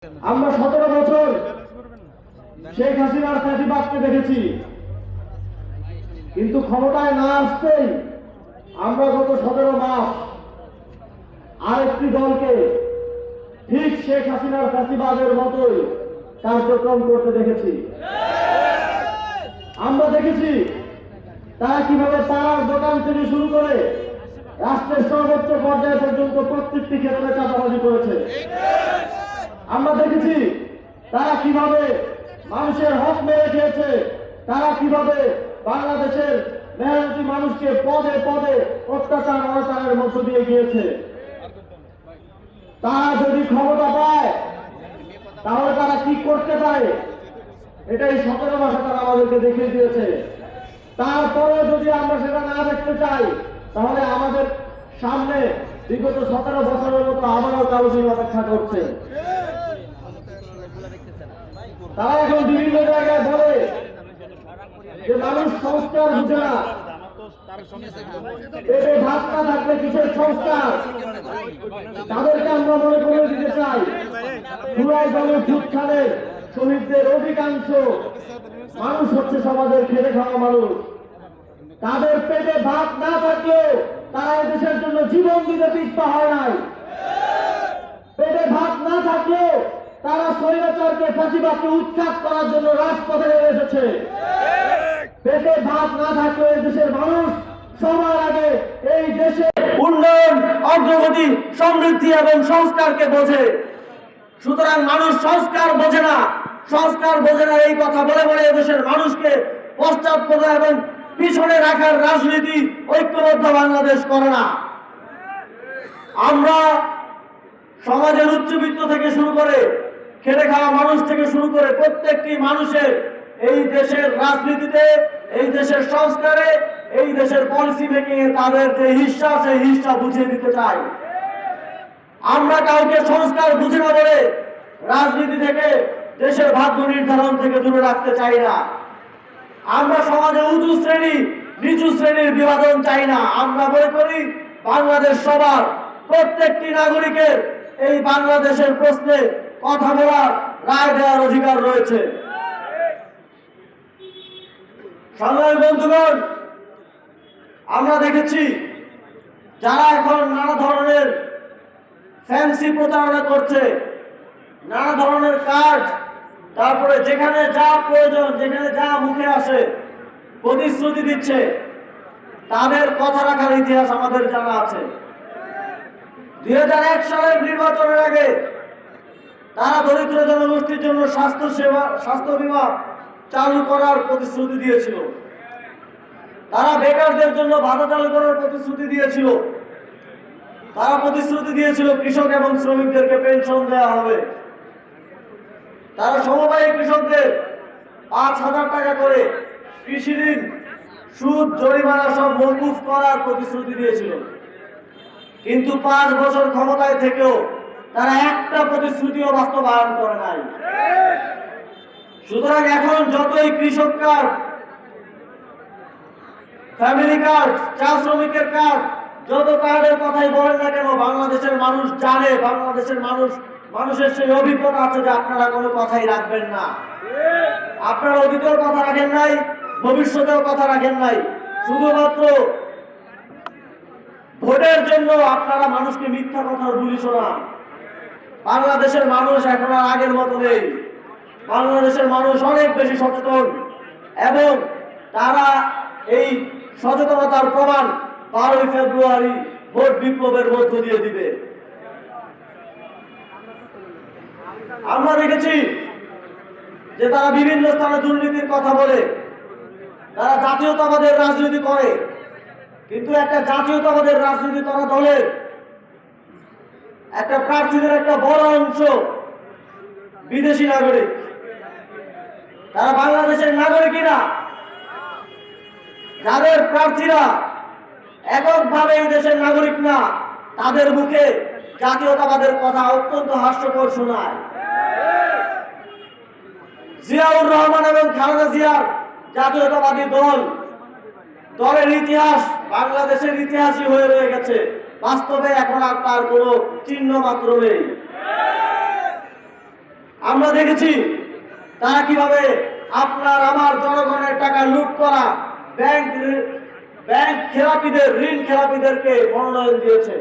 আমরা 17 বছর শেখ হাসিনার ফ্যাসিবাদকে দেখেছি, কিন্তু ক্ষমতায় না আসতেই আমরা গত 17 মাস আরেকটি দলকে ঠিক শেখ হাসিনার ফ্যাসিবাদের মতোই কার্যক্রম করতে দেখেছি। আমরা দেখেছি তারা কিভাবে পাড়ার দোকান থেকে শুরু করে রাষ্ট্রের সর্বোচ্চ পর্যায় পর্যন্ত প্রত্যেকটি ক্ষেত্রে চাঁদাবাজি করেছে। আমরা দেখেছি তারা কিভাবে মানুষের হক মেরে খেয়েছে, তারা কিভাবে বাংলাদেশের মেহনতি মানুষকে পদে পদে অত্যাচার অনাচারের মধ্য দিয়ে গিয়েছে। তারা যদি ক্ষমতা পায় তাহলে তারা কি করতে পারে, এটাই 17 মাসে তারা আমাদেরকে দেখিয়ে দিয়েছে। তারপরে যদি আমরা সেটা না দেখতে চাই তাহলে আমাদের সামনে বিগত 17 বছরের মতো আবারও কালো দিন অপেক্ষা করছে। তারা এখন বিভিন্ন জায়গায় বলে যে মানুষ সংস্কার বুঝে না, পেটে ভাত না থাকলে কিসের সংস্কার। তাদেরকে আমরা মনে করে দিতে চাই, জুলাই দলের যুদ্ধখানে শহীদদের অধিকাংশ মানুষ হচ্ছে সমাজের খেটে খাওয়া মানুষ। তাদের পেটে ভাত না থাকলেও তারা এদেশের জন্য জীবন দিতে পিছপা হয় নাই। পেটে ভাত না থাকলেও তারা স্বৈরাচারকে ফাঁসিবাদকে উৎখাত করার জন্য রাজপথে নেমে এসেছে। পেটে ভাত না থাকলেও এই দেশের মানুষ সবার আগে এই দেশে উন্নয়ন, অগ্রগতি, সমৃদ্ধি এবং সংস্কারকে বোঝে। সুতরাং মানুষ সংস্কার বোঝে না, সংস্কার বোঝে না এই কথা বলে বলে দেশের মানুষকে পশ্চাৎপদ এবং পিছনে রাখার রাজনীতি ঐক্যবদ্ধ বাংলাদেশ করে না। আমরা সমাজের উচ্চবিত্ত থেকে শুরু করে খেটে খাওয়া মানুষ থেকে শুরু করে প্রত্যেকটি মানুষের এই দেশের রাজনীতিতে, এই দেশের সংস্কারে, এই দেশের পলিসি মেকিং এ তাদের যে হিস্সা, সেই হিস্সা বুঝিয়ে দিতে চাই। আমরা কাউকে সংস্কার বুঝে না বলে রাজনীতি থেকে, দেশের ভাগ্য নির্ধারণ থেকে দূরে রাখতে চাই না। আমরা সমাজে উঁচু শ্রেণী নিচু শ্রেণীর বিভাজন চাই না। আমরা মনে করি বাংলাদেশ সবার, প্রত্যেকটি নাগরিকের এই বাংলাদেশের প্রশ্নে কথা বলার, রায় দেওয়ার অধিকার রয়েছে। সংগ্রামী বন্ধুগণ, আমরা দেখেছি যারা এখন নানা ধরনের ফ্যান্সি প্রতারণা করছে, নানা ধরনের কার্ড, তারপরে যেখানে যা প্রয়োজন, যেখানে যা মুখে আসে প্রতিশ্রুতি দিচ্ছে, তাদের কথা রাখার ইতিহাস আমাদের জানা আছে। 2001 সালের নির্বাচনের আগে তারা দরিদ্র জনগোষ্ঠীর জন্য স্বাস্থ্য বীমা চালু করার প্রতিশ্রুতি দিয়েছিল। তারা বেকারদের জন্য ভাতা চালু করার প্রতিশ্রুতি দিয়েছিল। তারা প্রতিশ্রুতি দিয়েছিল কৃষক এবং শ্রমিকদেরকে পেনশন দেওয়া হবে। তারা সমবায়ী কৃষকদের 5,000 টাকা করে কৃষি ঋণ, সুদ, জরিমানা সব মওকুফ করার প্রতিশ্রুতি দিয়েছিল। কিন্তু 5 বছর ক্ষমতায় থেকেও তারা একটা প্রতিশ্রুতিও বাস্তবায়ন করে নাই। সুতরাং এখন যতই কৃষক কার্ড, ফ্যামিলি কার্ড, চা শ্রমিকের কার্ড, যত কার্ডের কথাই বলেন না কেন, বাংলাদেশের মানুষ জানে, বাংলাদেশের মানুষের সেই অভিজ্ঞতা আছে যে আপনারা কোনো কথাই রাখবেন না। আপনারা অতীতেও কথা রাখেন নাই, ভবিষ্যতেও কথা রাখেন নাই। শুধুমাত্র ভোটের জন্য আপনারা মানুষকে মিথ্যা কথার বুলি শোনান। বাংলাদেশের মানুষ এখন আর আগের মতো নেই। বাংলাদেশের মানুষ অনেক বেশি সচেতন এবং তারা এই সচেতনতার প্রমাণ 12ই ফেব্রুয়ারি ভোট বিপ্লবের মধ্য দিয়ে দিবে। আমরা দেখেছি যে তারা বিভিন্ন স্থানে দুর্নীতির কথা বলে, তারা জাতীয়তাবাদের রাজনীতি করে, কিন্তু একটা জাতীয়তাবাদের রাজনীতি করা দলের একটা প্রার্থীদের একটা বড় অংশ বিদেশি নাগরিক। তারা বাংলাদেশের নাগরিকই না। যাদের প্রার্থীরা এককভাবে এই দেশের নাগরিক না, তাদের মুখে জাতীয়তাবাদের কথা অত্যন্ত হাস্যকর শোনায়। জিয়াউর রহমান এবং খালেদা জিয়ার জাতীয়তাবাদী দলের ইতিহাস বাংলাদেশের ইতিহাসই হয়ে রয়ে গেছে। বাস্তবে এখন আর তার কোনো চিহ্ন মাত্র নেই। আমরা দেখেছি তারা কিভাবে আপনার আমার জনগণের টাকা লুট করা ব্যাংক খেলাপিদের ঋণ খেলাপিদেরকে মনোনয়ন দিয়েছে।